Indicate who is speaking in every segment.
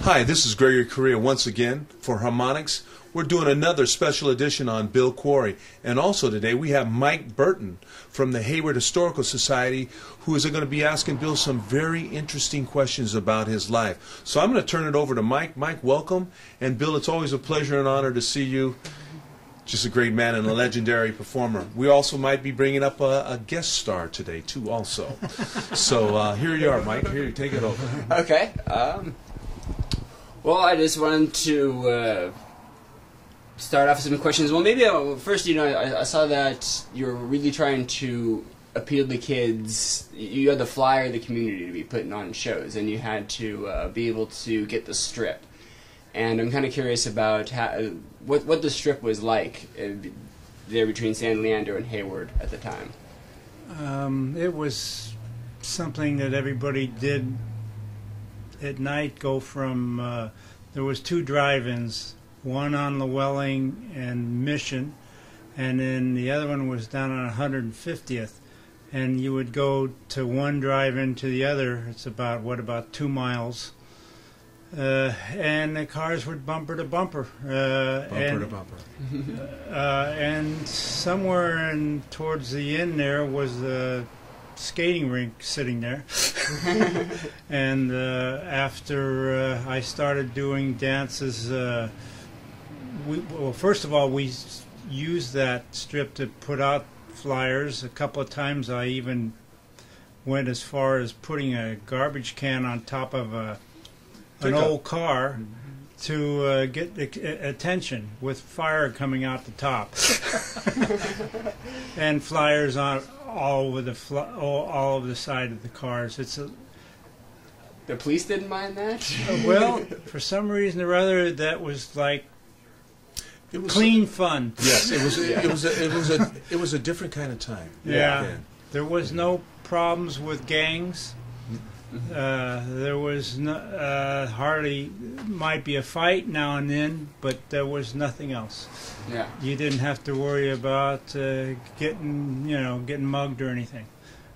Speaker 1: Hi, this is Gregory Correa once again for Harmonics. We're doing another special edition on Bill Quarry. And also today we have Mike Burton from the Hayward Historical Society, who is going to be asking Bill some very interesting questions about his life. So I'm going to turn it over to Mike. Mike, welcome. And Bill, it's always a pleasure and honor to see you. Just a great man and a legendary performer. We also might be bringing up a guest star today, too, also. So here you are, Mike. Here, take it over.
Speaker 2: Okay. Well, I just wanted to start off with some questions. Well, maybe first, I saw that you're really trying to appeal to kids. You had the flyer of the community to be putting on shows, and you had to be able to get the strip. And I'm kind of curious about what the strip was like there between San Leandro and Hayward at the time.
Speaker 3: It was something that everybody did at night. Go from there was two drive-ins, one on Llewellyn and Mission, and then the other one was down on 150th, and you would go to one drive-in to the other. It's about 2 miles, and the cars would bumper to bumper, and somewhere towards the end there was a skating rink sitting there. And after I started doing dances, first of all, we used that strip to put out flyers. A couple of times I even went as far as putting a garbage can on top of an old car to get attention with fire coming out the top. And flyers on all over the side of the cars.
Speaker 2: The police didn't mind that?
Speaker 3: Well, for some reason or other, that was like clean fun.
Speaker 1: Yes, it was a different kind of time.
Speaker 3: Yeah. There was no problems with gangs. There was hardly, might be a fight now and then, but there was nothing else.
Speaker 2: Yeah.
Speaker 3: You didn't have to worry about getting mugged or anything.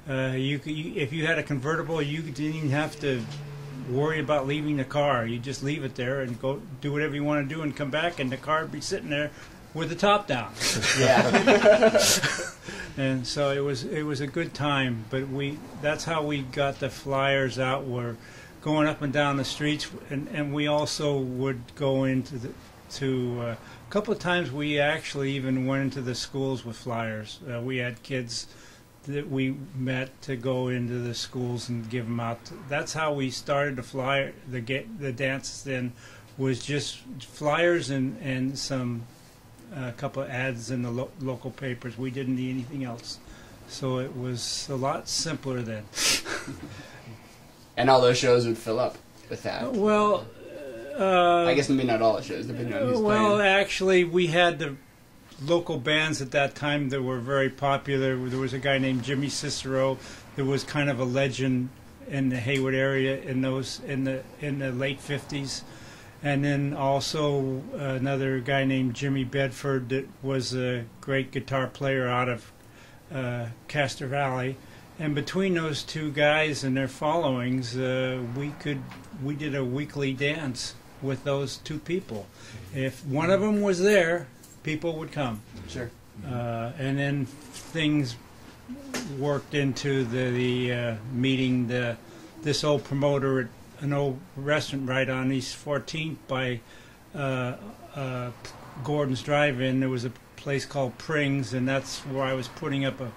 Speaker 3: If you had a convertible, you didn't even have to worry about leaving the car. You just leave it there and go do whatever you want to do and come back, and the car would be sitting there with the top down.
Speaker 2: Yeah.
Speaker 3: And so it was a good time, but that's how we got the flyers out. We're going up and down the streets, and we also would go into a couple of times we actually even went into the schools with flyers. We had kids that we met to go into the schools and give them out. That's how we started the dances then, was just flyers and some a couple of ads in the local papers. We didn't need anything else, so it was a lot simpler then.
Speaker 2: And all those shows would fill up with that.
Speaker 3: Well,
Speaker 2: I guess maybe not all the shows, depending on who's playing.
Speaker 3: Actually, we had the local bands at that time that were very popular. There was a guy named Jimmy Cicero that was kind of a legend in the Hayward area in the late 50s. And then also another guy named Jimmy Bedford that was a great guitar player out of Castor Valley. And between those two guys and their followings, we did a weekly dance with those two people. If one of them was there, people would come.
Speaker 2: Sure.
Speaker 3: And then things worked into the meeting this old promoter at an old restaurant right on East 14th by Gordon's Drive-In. There was a place called Pring's, and that's where I was putting up a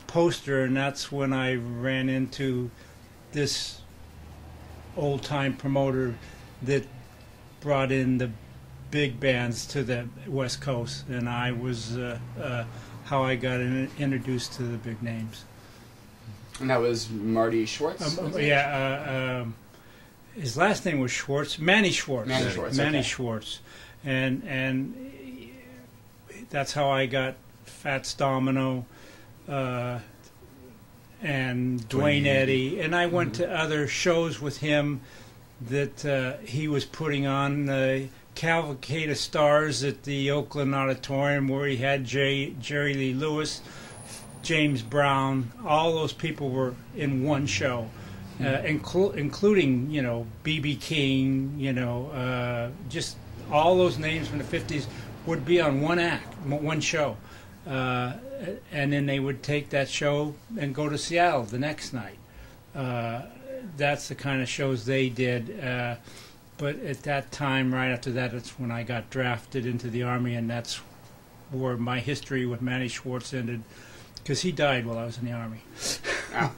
Speaker 3: poster, and that's when I ran into this old-time promoter that brought in the big bands to the West Coast, and I was how I got introduced to the big names.
Speaker 2: And that was Marty Schwartz?
Speaker 3: his last name was Schwartz, Manny Schwartz.
Speaker 2: Manny Schwartz.
Speaker 3: Manny
Speaker 2: Okay.
Speaker 3: Schwartz, and that's how I got Fats Domino and Dwayne Eddy, and I went to other shows with him that he was putting on. Cavalcade of Stars at the Oakland Auditorium, where he had Jerry Lee Lewis, James Brown. All those people were in one show, including B.B. King. Just all those names from the 50s would be on one act, one show, and then they would take that show and go to Seattle the next night. That's the kind of shows they did. But at that time, right after that, that's when I got drafted into the Army, and that's where my history with Manny Schwartz ended, because he died while I was in the Army.
Speaker 2: Wow.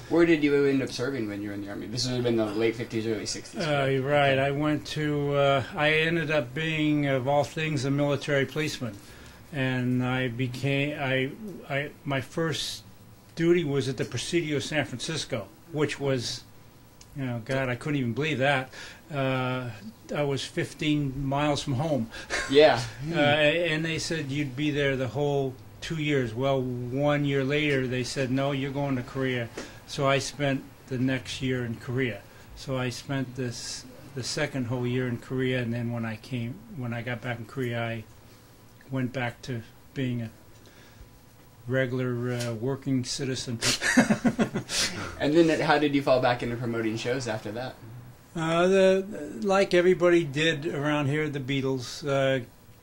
Speaker 2: Where did you end up serving when you were in the Army? This would have been the late 50s, early 60s.
Speaker 3: Right. I went to, I ended up being, of all things, a military policeman. And I became, my first duty was at the Presidio San Francisco, which was, God, I couldn't even believe that. I was 15 miles from home.
Speaker 2: Yeah.
Speaker 3: And they said you'd be there the whole 2 years. Well, 1 year later, they said, no, you're going to Korea. So I spent the next year in Korea. So I spent the second whole year in Korea, and then when I got back in Korea, I went back to being a regular working citizen.
Speaker 2: And then how did you fall back into promoting shows after that?
Speaker 3: Like everybody did around here, the Beatles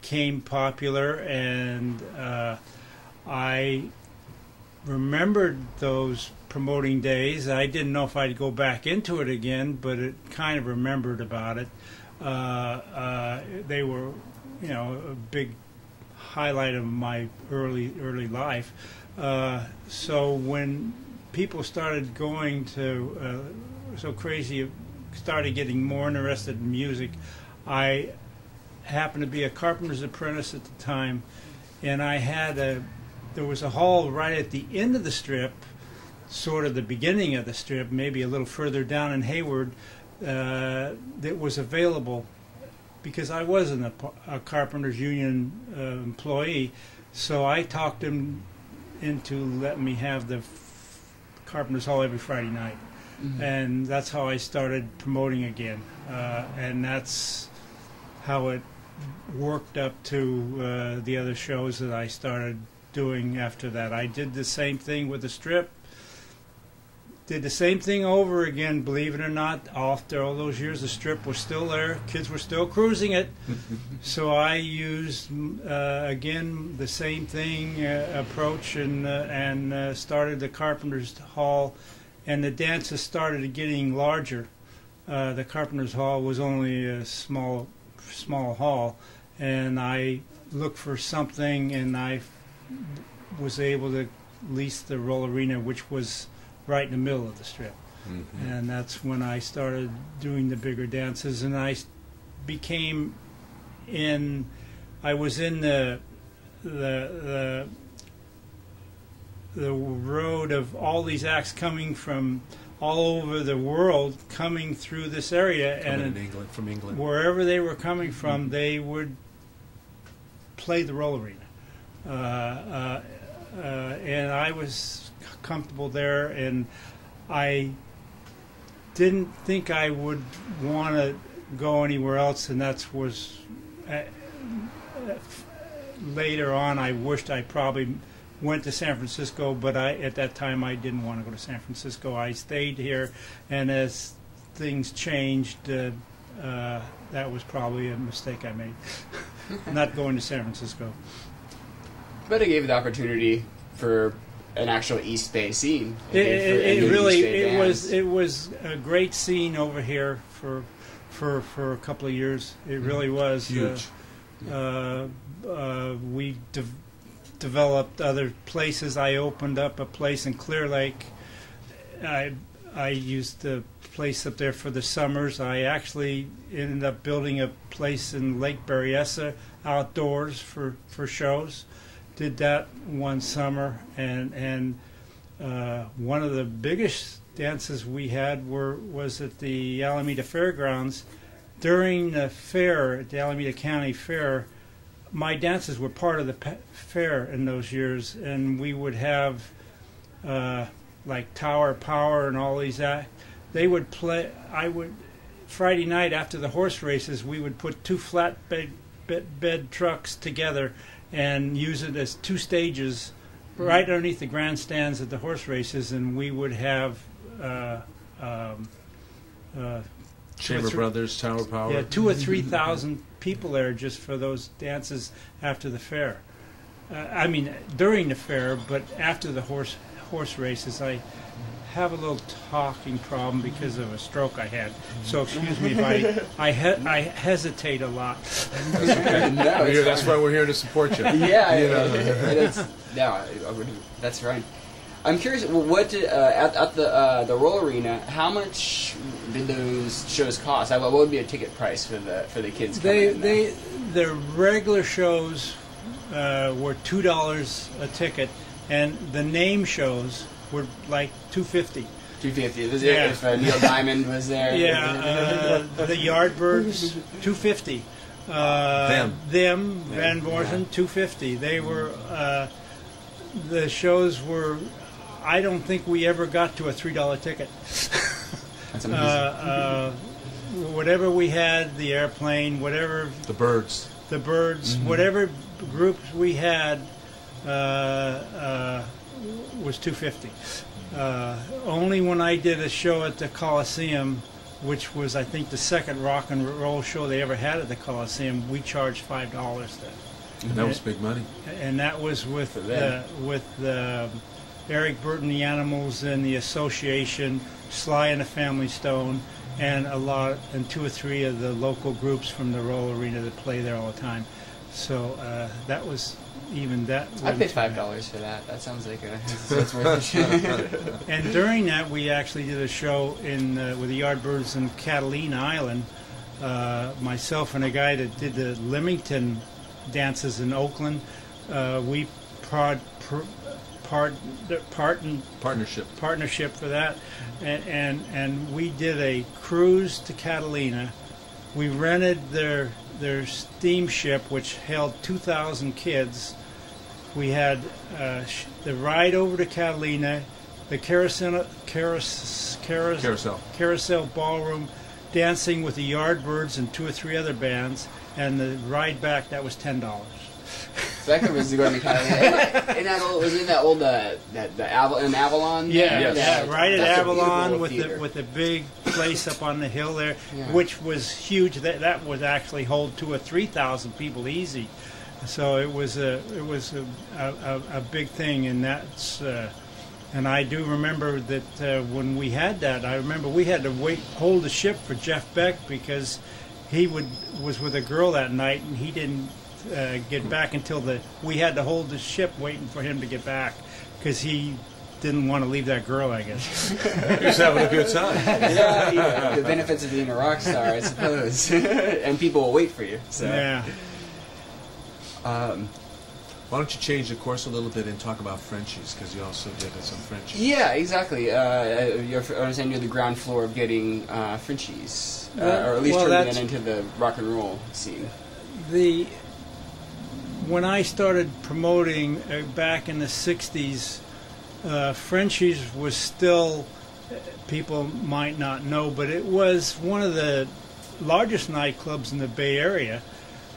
Speaker 3: came popular, and I remembered those promoting days. I didn't know if I'd go back into it again, but it kind of remembered about it. They were, a big highlight of my early life. So when people started going to so crazy, started getting more interested in music, I happened to be a carpenter's apprentice at the time, and I had there was a hall right at the end of the Strip, sort of the beginning of the Strip, maybe a little further down in Hayward, that was available because I wasn't a carpenters union employee, so I talked him into letting me have the Carpenters Hall every Friday night. Mm-hmm. And that's how I started promoting again, and that's how it worked up to the other shows that I started doing after that. I did the same thing with the Strip, did the same thing over again, believe it or not. After all those years, the Strip was still there, kids were still cruising it, so I used again the same thing approach and started the Carpenters Hall. And the dances started getting larger. The Carpenters Hall was only a small hall, and I looked for something, and I was able to lease the Roll Arena, which was right in the middle of the Strip. Mm-hmm. And that's when I started doing the bigger dances, and I became I was in the road of all these acts coming from all over the world, coming through this area,
Speaker 1: from England,
Speaker 3: wherever they were coming from, they would play the Roll Arena, and I was comfortable there, and I didn't think I would want to go anywhere else, and that was later on. I wished I probably went to San Francisco, but at that time I didn't want to go to San Francisco. I stayed here, and as things changed, that was probably a mistake I made, not going to San Francisco.
Speaker 2: But it gave you the opportunity for an actual East Bay scene.
Speaker 3: It was a great scene over here for a couple of years. It really was
Speaker 1: huge.
Speaker 3: We developed other places. I opened up a place in Clear Lake. I used the place up there for the summers. I actually ended up building a place in Lake Berryessa outdoors for shows. Did that one summer, and one of the biggest dances we had was at the Alameda Fairgrounds. During the fair, at the Alameda County Fair, my dances were part of the fair in those years, and we would have like Tower Power and all these. They would play. Friday night after the horse races, we would put two flat bed trucks together and use it as two stages right underneath the grandstands at the horse races, and we would have
Speaker 1: Chamber Brothers, Tower Power.
Speaker 3: Yeah, 2,000 or 3,000 people there just for those dances after the fair. I mean, during the fair, but after the horse races, I have a little talking problem because of a stroke I had. So excuse me if I hesitate a lot.
Speaker 1: That's why we're here to support you.
Speaker 2: Yeah, that's right. I'm curious, what at the Roll Arena? How much did those shows cost? What would be a ticket price for the kids?
Speaker 3: The regular shows were $2 a ticket, and the name shows were like $2.50.
Speaker 2: $2.50. If Neil Diamond was there.
Speaker 3: Yeah, the Yardbirds $2.50. Them Van Morrison $2.50. They were the shows were. I don't think we ever got to a $3 ticket.
Speaker 2: That's amazing.
Speaker 3: Whatever we had, the Airplane, whatever
Speaker 1: the Birds,
Speaker 3: whatever groups we had was $2.50. Only when I did a show at the Coliseum, which was I think the second rock and roll show they ever had at the Coliseum, we charged $5 then.
Speaker 1: And that was big money.
Speaker 3: And that was with Eric Burton, the Animals, and the Association, Sly and the Family Stone, and two or three of the local groups from the Roll Arena that play there all the time. So that was even that.
Speaker 2: I paid $5 for that. That sounds like that's worth a show.
Speaker 3: And during that, we actually did a show with the Yardbirds in Catalina Island. Myself and a guy that did the Leamington dances in Oakland. We partnership for that, and we did a cruise to Catalina. We rented their steamship, which held 2,000 kids. We had the ride over to Catalina, the carousel ballroom, dancing with the Yardbirds and two or three other bands, and the ride back, that was $10.
Speaker 2: So that was going to Catalina. Was in that old Avalon?
Speaker 3: Yeah, right at Avalon with the big place up on the hill there, which was huge. That would actually hold 2,000 or 3,000 people easy. So it was a big thing, and that's. And I do remember that when we had that, I remember we had to hold the ship for Jeff Beck because he was with a girl that night, and he didn't get back until we had to hold the ship waiting for him to get back because he didn't want to leave that girl, I guess.
Speaker 1: He was having a good time.
Speaker 2: Yeah, the benefits of being a rock star, I suppose. And people will wait for you. So.
Speaker 3: Yeah.
Speaker 1: Why don't you change the course a little bit and talk about Frenchies, because you also did some Frenchies.
Speaker 2: Yeah, exactly. I understand you're the ground floor of getting Frenchies, or at least turning that into the rock and roll scene.
Speaker 3: When I started promoting back in the 60s, Frenchies was still, people might not know, but it was one of the largest nightclubs in the Bay Area.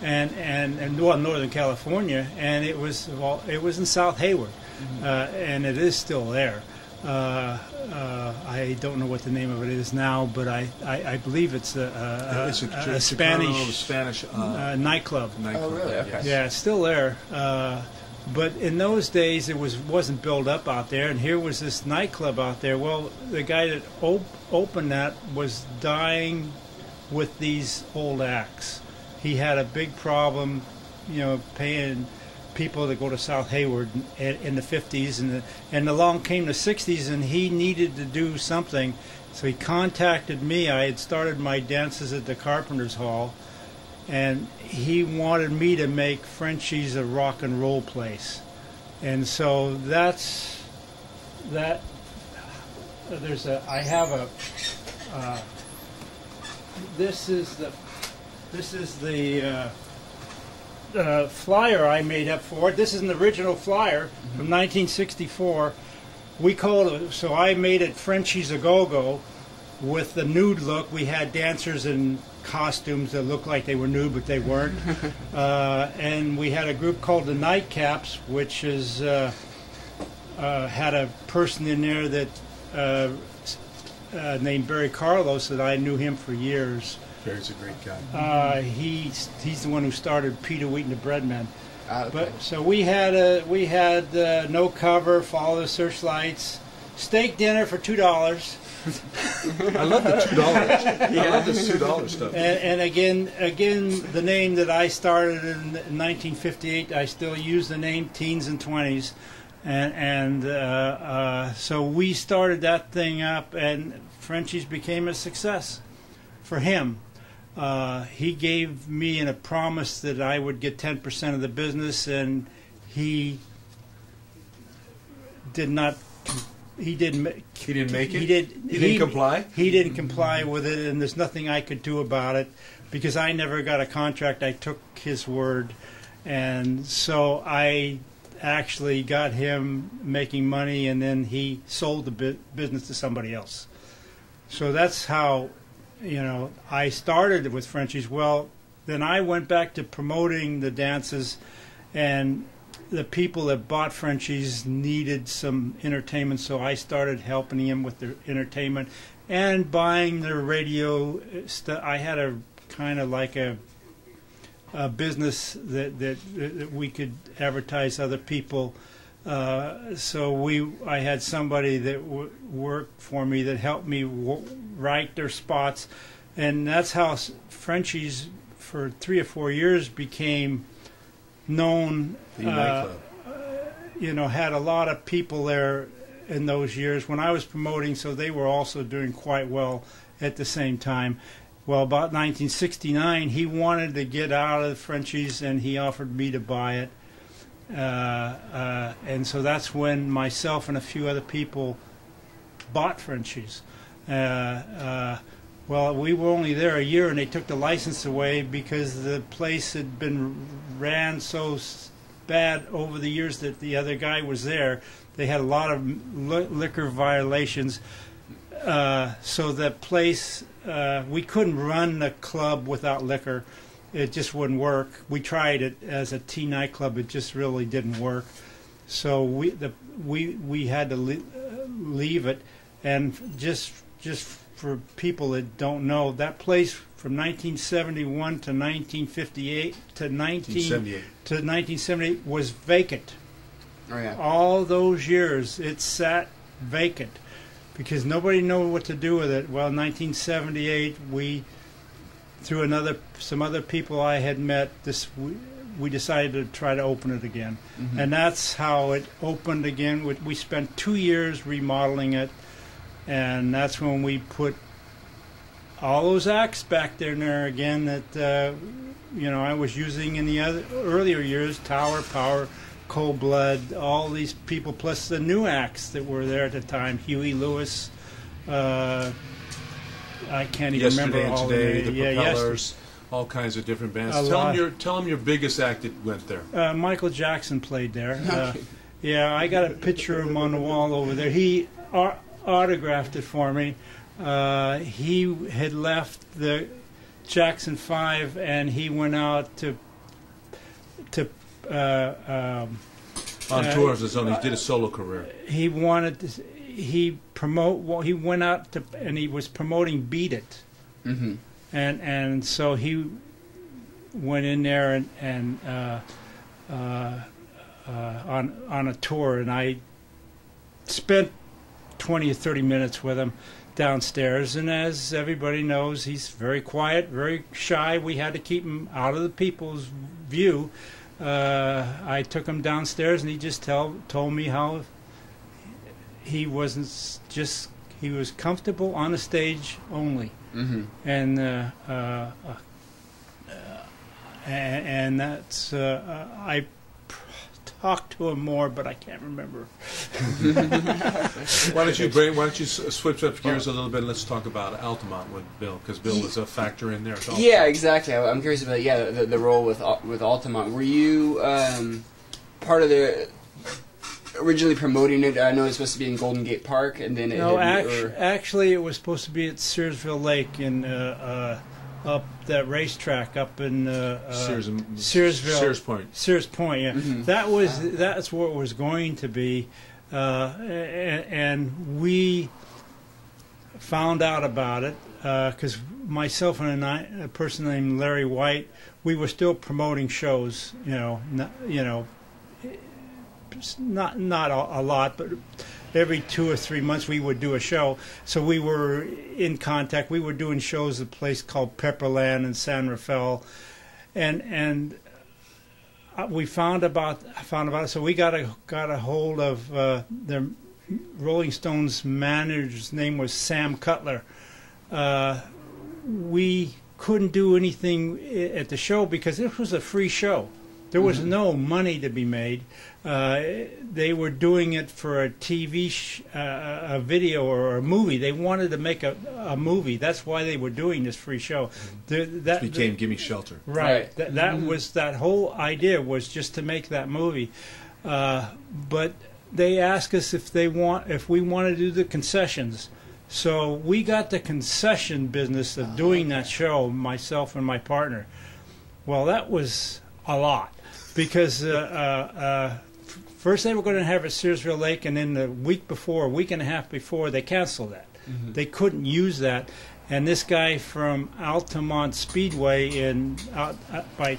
Speaker 3: And Northern California, and it was in South Hayward, and it is still there. I don't know what the name of it is now, but I believe it's a Spanish nightclub.
Speaker 2: Oh, really? Okay.
Speaker 3: Yeah, it's still there. But in those days, it wasn't built up out there, and here was this nightclub out there. Well, the guy that opened that was dying with these old acts. He had a big problem, paying people to go to South Hayward in the 50s, and along came the 60s, and he needed to do something. So he contacted me. I had started my dances at the Carpenters Hall, and he wanted me to make Frenchies a rock and roll place. And so that I have a, this is the flyer I made up for it. This is an original flyer from 1964. We called it, so I made it Frenchie's A Go-Go with the nude look. We had dancers in costumes that looked like they were nude, but they weren't. And we had a group called the Nightcaps, which is had a person in there that named Barry Carlos, that I knew him for years.
Speaker 1: Barry's a great guy.
Speaker 3: He's the one who started Peter Wheat and the Breadmen.
Speaker 2: Okay.
Speaker 3: But so we had No Cover, Follow the Searchlights, steak dinner for $2.
Speaker 1: I love the $2. I love this $2 stuff.
Speaker 3: And again, the name that I started in 1958, I still use the name Teens and Twenties, and so we started that thing up, and Frenchie's became a success for him. He gave me a promise that I would get 10% of the business, and he did not. He didn't make it.
Speaker 1: He didn't comply.
Speaker 3: He didn't comply with it, and there's nothing I could do about it because I never got a contract. I took his word, and so I actually got him making money, and then he sold the business to somebody else. So that's how, I started with Frenchie's. Well, then I went back to promoting the dances, and the people that bought Frenchie's needed some entertainment, so I started helping them with their entertainment and buying their radio stuff. I had a kind of like a business that we could advertise other people. So I had somebody that worked for me that helped me write their spots, and that's how Frenchie's for 3 or 4 years became known.
Speaker 1: The nightclub.
Speaker 3: Had a lot of people there in those years when I was promoting, so they were also doing quite well at the same time. Well, about 1969, he wanted to get out of Frenchie's, and he offered me to buy it. And so that's when myself and a few other people bought Frenchie's. Well, we were only there a year, and they took the license away because the place had been ran so bad over the years that the other guy was there. They had a lot of liquor violations. So the place, we couldn't run the club without liquor. It just wouldn't work. We tried it as a teen nightclub. It just really didn't work. So we had to leave it. And just for people that don't know, that place from 1971 to 1958 to 1978 was vacant.
Speaker 2: Oh yeah.
Speaker 3: All those years it sat vacant because nobody knew what to do with it. Well, in 1978 we, through some other people I had met, we decided to try to open it again. Mm-hmm. And that's how it opened again. We spent 2 years remodeling it. And that's when we put all those acts back there again that I was using in the earlier years: Tower, Power, Cold Blood, all these people, plus the new acts that were there at the time: Huey Lewis. I can't even remember all
Speaker 1: Yesterday,
Speaker 3: the
Speaker 1: the Propellers, all kinds of different bands. Tell them your biggest act that went there.
Speaker 3: Michael Jackson played there. Yeah, I got a picture of him on the wall over there. He autographed it for me. He had left the Jackson 5, and he went out to
Speaker 1: on tour of his own. He did a solo career.
Speaker 3: He wanted to. He went out to, and he was promoting Beat It.
Speaker 2: Mm-hmm.
Speaker 3: And so he went in there and on a tour, and I spent 20 or 30 minutes with him downstairs, and as everybody knows, he's very quiet, very shy. We had to keep him out of the people's view. I took him downstairs, and he just told me how he was comfortable on the stage only.
Speaker 2: Mm-hmm.
Speaker 3: And that's I talked to him more, but I can't remember.
Speaker 1: Why don't you switch up gears a little bit and let's talk about Altamont with Bill, because Bill was a factor in there.
Speaker 2: Yeah, exactly. I'm curious about the role with Altamont. Were you part of the originally promoting it? I know it's supposed to be in Golden Gate Park, and then
Speaker 3: actually it was supposed to be at Searsville Lake in up that racetrack up in Searsville. Sears Point, yeah.
Speaker 2: Mm-hmm.
Speaker 3: That's what it was going to be, and we found out about it because myself and a person named Larry White, we were still promoting shows. Not a lot, but every 2 or 3 months we would do a show. So we were in contact. We were doing shows at a place called Pepperland in San Rafael, and we found about it. So we got a hold of the Rolling Stones manager's name was Sam Cutler. We couldn't do anything at the show because this was a free show. There was no money to be made. They were doing it for a TV, a video or a movie. They wanted to make a movie. That's why they were doing this free show.
Speaker 1: That became Gimme Shelter.
Speaker 3: Right. That was that whole idea was just to make that movie. But they asked us if we wanted to do the concessions. So we got the concession business of doing that show, myself and my partner. Well, that was a lot. Because first they were going to have it at Searsville Lake, and then a week and a half before, they canceled that. Mm-hmm. They couldn't use that. And this guy from Altamont Speedway by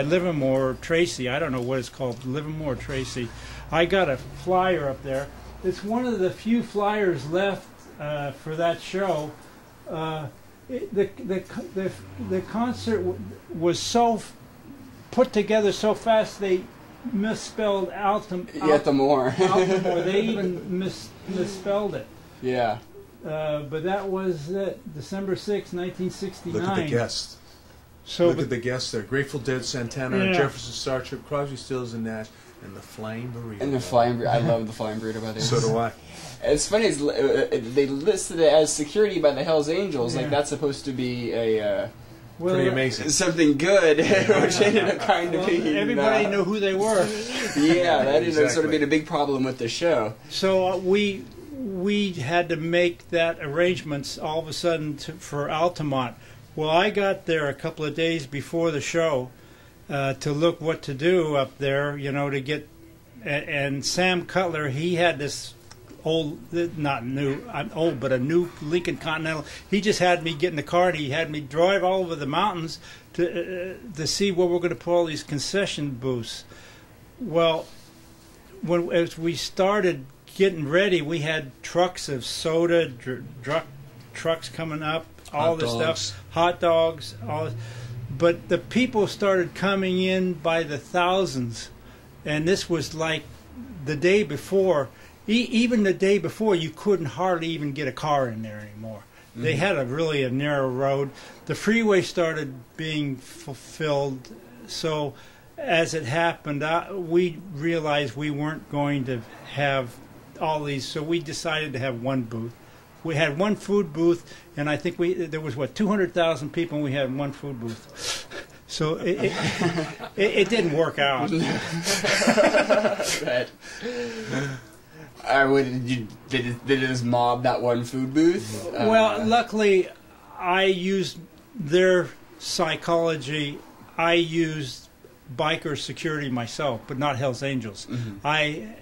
Speaker 3: Livermore, Tracy, I don't know what it's called, Livermore, Tracy. I got a flyer up there. It's one of the few flyers left for that show. The concert was so put together so fast they misspelled
Speaker 2: Altamore.
Speaker 3: Altamore. They even misspelled it.
Speaker 2: Yeah.
Speaker 3: But that was December 6, 1969.
Speaker 1: Look at the guests. Look at the guests there. Grateful Dead, Santana, Jefferson Starship, Crosby, Stills and Nash, and the Flying Burrito.
Speaker 2: And the Flying Burrito. I love the Flying Burrito Brothers.
Speaker 1: So do I.
Speaker 2: It's funny, they listed it as security by the Hells Angels. Like that's supposed to be a...
Speaker 1: pretty amazing.
Speaker 2: Something good, which ended up kind of being...
Speaker 3: Everybody knew who they were.
Speaker 2: Yeah, that ended up sort of being a big problem with the show.
Speaker 3: So we had to make that arrangements all of a sudden for Altamont. Well, I got there a couple of days before the show to look what to do up there, to get... And Sam Cutler, he had this... not new, I'm old, but a new Lincoln Continental. He just had me get in the car and he had me drive all over the mountains to see where we're going to put all these concession booths. Well, as we started getting ready, we had trucks of soda, trucks coming up, all this stuff, hot dogs, all this. But the people started coming in by the thousands, and this was like the day before. Even the day before, you couldn't hardly even get a car in there anymore. Mm-hmm. They had a narrow road. The freeway started being fulfilled. So as it happened, we realized we weren't going to have all these. So we decided to have one booth. We had one food booth, and I think there was 200,000 people, and we had one food booth. So it didn't work out.
Speaker 2: Right. Did it just mob that one food booth?
Speaker 3: Well, luckily, I used their psychology. I used biker security myself, but not Hells Angels. Mm-hmm. I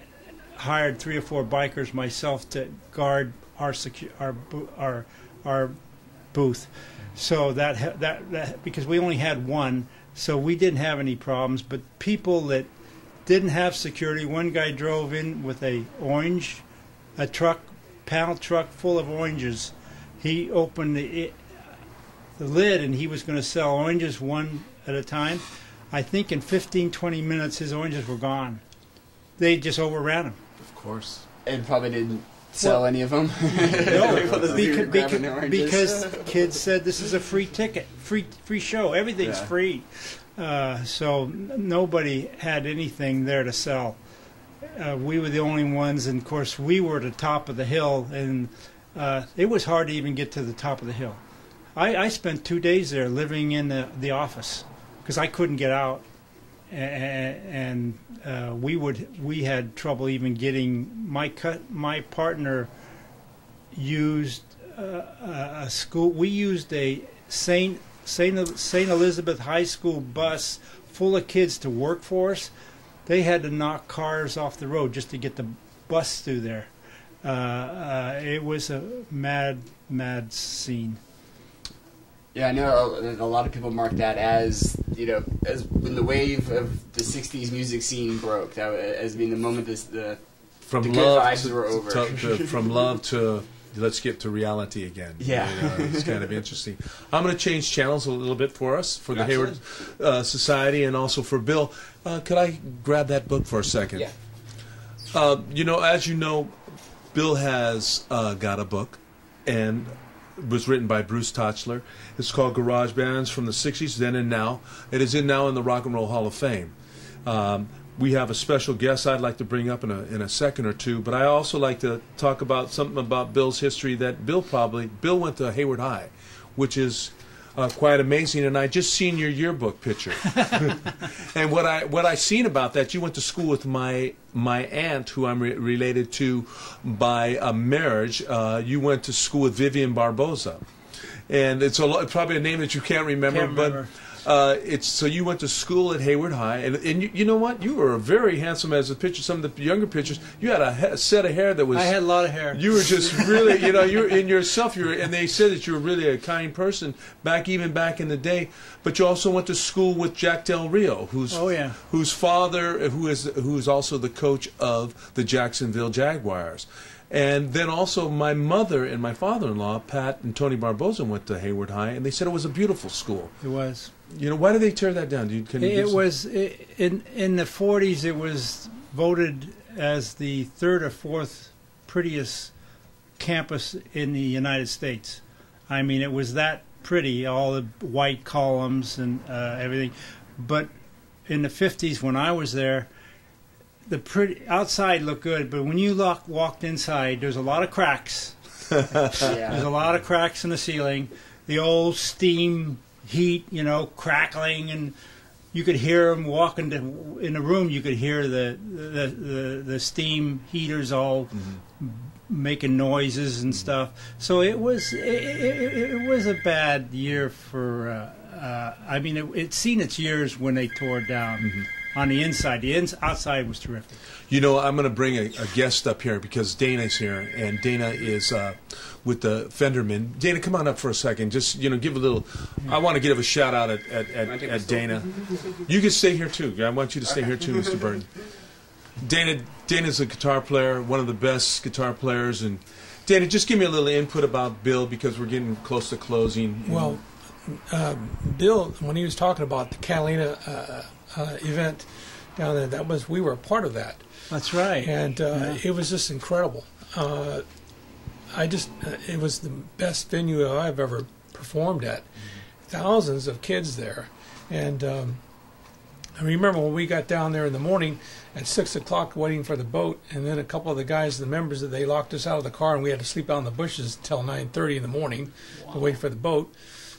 Speaker 3: hired 3 or 4 bikers myself to guard our booth. So that because we only had one, so we didn't have any problems. But people that didn't have security. One guy drove in with a panel truck full of oranges. He opened the lid and he was going to sell oranges one at a time. I think in 15, 20 minutes his oranges were gone. They just overran him.
Speaker 1: Of course.
Speaker 2: And probably didn't sell any of them.
Speaker 3: No, because kids said this is a free ticket, free show. Everything's free. so nobody had anything there to sell. We were the only ones, and of course we were at the top of the hill, and it was hard to even get to the top of the hill. I spent 2 days there living in the office because I couldn't get out, and we had trouble even getting my partner used a school. We used a St. Elizabeth High School bus full of kids to work for us. They had to knock cars off the road just to get the bus through there. It was a mad scene.
Speaker 2: Yeah, I know a lot of people mark that as, as when the wave of the '60s music scene broke, that as being the moment the good vibes were over.
Speaker 1: From love to let's get to reality again.
Speaker 2: Yeah,
Speaker 1: it's kind of interesting. I'm going to change channels a little bit for us, for the Hayward Society, and also for Bill. Could I grab that book for a second?
Speaker 2: Yeah.
Speaker 1: As you know, Bill has got a book, and it was written by Bruce Tochler. It's called Garage Bands from the 60s, Then and Now. It is now in the Rock and Roll Hall of Fame. We have a special guest I'd like to bring up in a second or two, but I also like to talk about something about Bill's history that Bill went to Hayward High, which is quite amazing. And I just seen your yearbook picture, and what I seen about that, you went to school with my aunt, who I'm related to by a marriage. You went to school with Vivian Barboza, and it's probably a name that you can't remember. But so you went to school at Hayward High, and you know what? You were very handsome as a picture. Some of the younger pictures, you had a set of hair that was.
Speaker 3: I had a lot of hair.
Speaker 1: You were just really, you're in yourself. And they said that you were really a kind person even back in the day. But you also went to school with Jack Del Rio, whose father, who is also the coach of the Jacksonville Jaguars. And then also my mother and my father-in-law, Pat and Tony Barboza, went to Hayward High, and they said it was a beautiful school.
Speaker 3: It was.
Speaker 1: Why did they tear that down? In
Speaker 3: the 40s. It was voted as the third or fourth prettiest campus in the United States. I mean, it was that pretty, all the white columns and everything. But in the 50s, when I was there, the pretty outside looked good, but when you walked inside, there's a lot of cracks. There's a lot of cracks in the ceiling. The old steam heat, crackling, and you could hear them walking in the room. You could hear the steam heaters all making noises and stuff. So it was a bad year for. I mean, it's seen its years when they tore it down. On the inside. The outside was terrific.
Speaker 1: I'm going to bring a guest up here because Dana's here, and Dana is with the Fenderman. Dana, come on up for a second. Just, give a little... I want to give a shout-out at Dana. You can stay here, too. I want you to stay here, too, Mr. Burton. Dana's a guitar player, one of the best guitar players. And Dana, just give me a little input about Bill because we're getting close to closing.
Speaker 4: Well, Bill, when he was talking about the Catalina... event down there, we were a part of that.
Speaker 3: That's right.
Speaker 4: And it was just incredible. It was the best venue I've ever performed at. Thousands of kids there. And I remember when we got down there in the morning at 6 o'clock waiting for the boat, and then a couple of the guys, the members, they locked us out of the car, and we had to sleep out in the bushes until 9:30 in the morning to wait for the boat.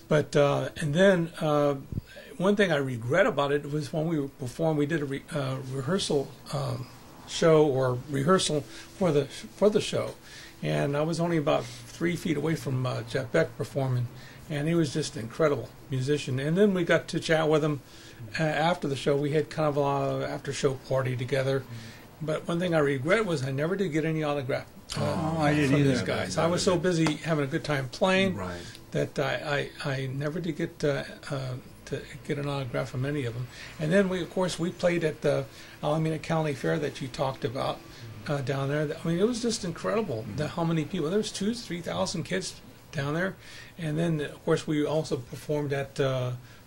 Speaker 4: But and then one thing I regret about it was when we performed, we did a rehearsal show or rehearsal for the show, and I was only about 3 feet away from Jeff Beck performing, and he was just an incredible musician. And then we got to chat with him after the show. We had kind of an after-show party together. But one thing I regret was I never did get any autograph
Speaker 3: I didn't
Speaker 4: from
Speaker 3: either.
Speaker 4: these guys. I was so busy having a good time playing
Speaker 1: Right.
Speaker 4: that I never did get to get an autograph from any of them. And then we played at the Alameda County Fair that you talked about down there. I mean, it was just incredible how many people. There was 2,000 to 3,000 kids down there. And then of course we also performed at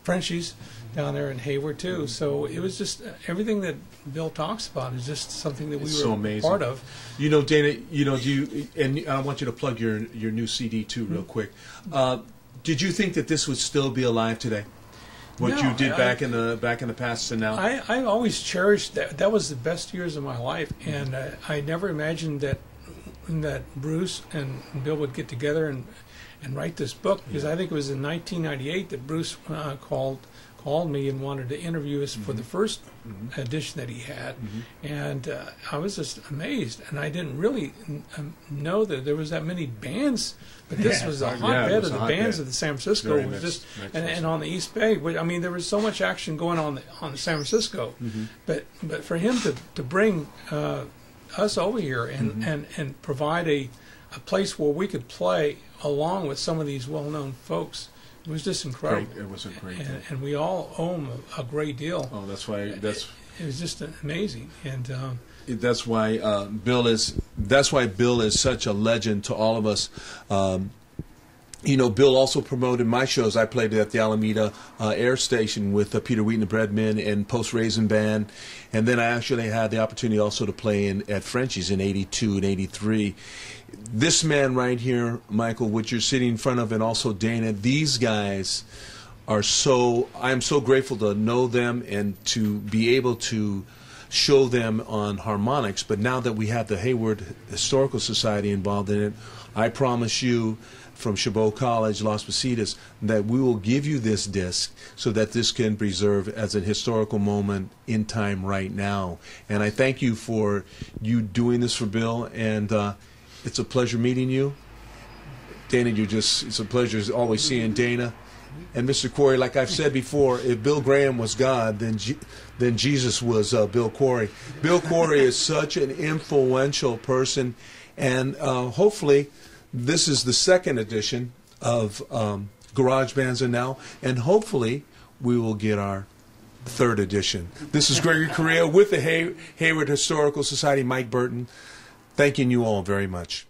Speaker 4: Frenchie's down there in Hayward too. So it was just everything that Bill talks about is just something that we were part of.
Speaker 1: Dana, and I want you to plug your new CD too real quick. Did you think that this would still be alive today? what
Speaker 4: No,
Speaker 1: you did back in the past and now?
Speaker 4: I always cherished that. That was the best years of my life, and I never imagined that Bruce and Bill would get together and write this book, because I think it was in 1998 that Bruce called me and wanted to interview us for the first edition that he had, and I was just amazed, and I didn't really know that there was that many bands, but this was a hotbed of the bands of the San Francisco. It was just and on the East Bay. I mean, there was so much action going on the San Francisco, but for him to bring us over here and provide a place where we could play along with some of these well-known folks, it was just incredible.
Speaker 1: It was a great deal.
Speaker 4: And we all owe him a great deal.
Speaker 1: Oh, that's why.
Speaker 4: It was just amazing, and
Speaker 1: that's why Bill is such a legend to all of us. Bill also promoted my shows. I played at the Alameda Air Station with Peter Wheaton and Breadman and Post Raisin Band, and then I actually had the opportunity also to play at Frenchie's in '82 and '83. This man right here, Michael, which you're sitting in front of, and also Dana, these guys are I am so grateful to know them and to be able to show them on Harmonics. But now that we have the Hayward Historical Society involved in it, I promise you from Chabot College, Las Positas, that we will give you this disc so that this can preserve as a historical moment in time right now. And I thank you for you doing this for Bill, and it's a pleasure meeting you. Dana, it's a pleasure always seeing Dana. And Mr. Quarry, like I've said before, if Bill Graham was God, then Jesus was Bill Quarry. Bill Quarry is such an influential person, and hopefully this is the second edition of Garage Bands and Now, and hopefully we will get our third edition. This is Gregory Correa with the Hayward Historical Society, Mike Burton, thanking you all very much.